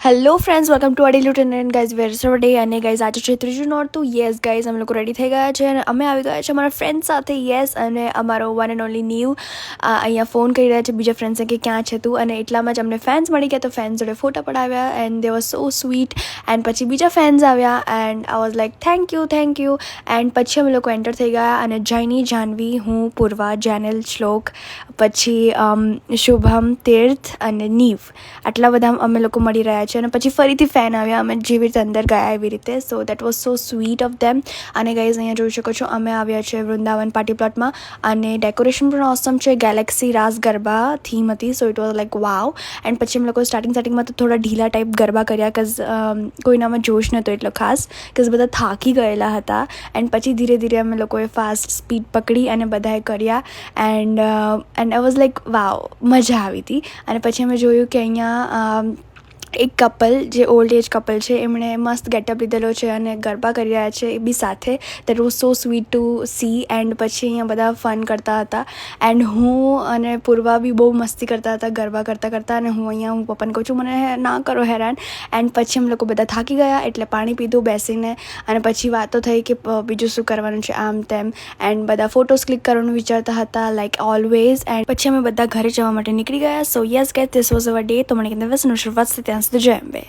Hello friends, welcome to અડી Luton and guys where is our day. અને guys આજે છે ત્રીજું નોરતું. યસ ગાઈઝ, અમે લોકો રેડી થઈ ગયા છે અને અમે આવી ગયા છે અમારા ફ્રેન્ડ સાથે. યસ, અને અમારો વન એન્ડ ઓનલી નીવ અહીંયા ફોન કરી રહ્યા છે બીજા ફ્રેન્ડ્સે કે ક્યાં છે તું, અને એટલામાં જ અમને ફેન્સ મળી ગયા. તો ફેન્સ જોડે ફોટા પડાવ્યા and they was so sweet. And પછી બીજા ફેન્સ આવ્યા and I was like thank you. And પછી અમે લોકો એન્ટર થઈ ગયા અને જૈની, જાહ્નવી, હું, પૂર્વા, જેનેલ, શ્લોક, પછી શુભમ, તીર્થ અને નીવ, આટલા બધા અમે લોકો મળી રહ્યા છે. અને પછી ફરીથી ફેન આવ્યા, અમે જેવી રીતે અંદર ગયા એવી રીતે. So that was so sweet of them. અને ગાઈઝ અહીંયા જોઈ શકો છો અમે આવ્યા છે વૃંદાવન પાર્ટી પ્લોટમાં, અને ડેકોરેશન પણ ઓસમ છે. ગેલેક્સી રાસ ગરબા થીમ હતી, so it was like Vav. And પછી અમે લોકો સ્ટાર્ટિંગમાં તો થોડા ઢીલા ટાઈપ ગરબા કર્યા, કઝ કોઈનામાં જોશ નહોતો એટલો ખાસ, કઝ બધા થાકી ગયેલા હતા. એન્ડ પછી ધીરે ધીરે અમે લોકોએ ફાસ્ટ સ્પીડ પકડી અને બધાએ કર્યા. એન્ડ આઈ વોઝ લાઈક વાવ, મજા આવી હતી. અને પછી અમે જોયું કે અહીંયા એક કપલ, જે ઓલ્ડ એજ કપલ છે, એમણે મસ્ત ગેટઅપ લીધેલો છે અને ગરબા કરી રહ્યા છે એ બી સાથે. That was so sweet to see. And પછી અહીંયા બધા ફન કરતા હતા. એન્ડ હું અને પૂર્વા બી બહુ મસ્તી કરતા હતા ગરબા કરતાં. અને હું પપ્પાને કહું છું મને ના કરો હેરાન. એન્ડ પછી અમે લોકો બધા થાકી ગયા એટલે પાણી પીધું બેસીને. અને પછી વાતો થઈ કે બીજું શું કરવાનું છે, આમ તેમ. એન્ડ બધા ફોટોઝ ક્લિક કરવાનું વિચારતા હતા લાઈક ઓલવેઝ. એન્ડ પછી અમે બધા ઘરે જવા માટે નીકળી ગયા. સો yes guys, this was hour day. તો મને કે દિવસનું શરૂઆત છે ત્યાં સુધી જય અંબે.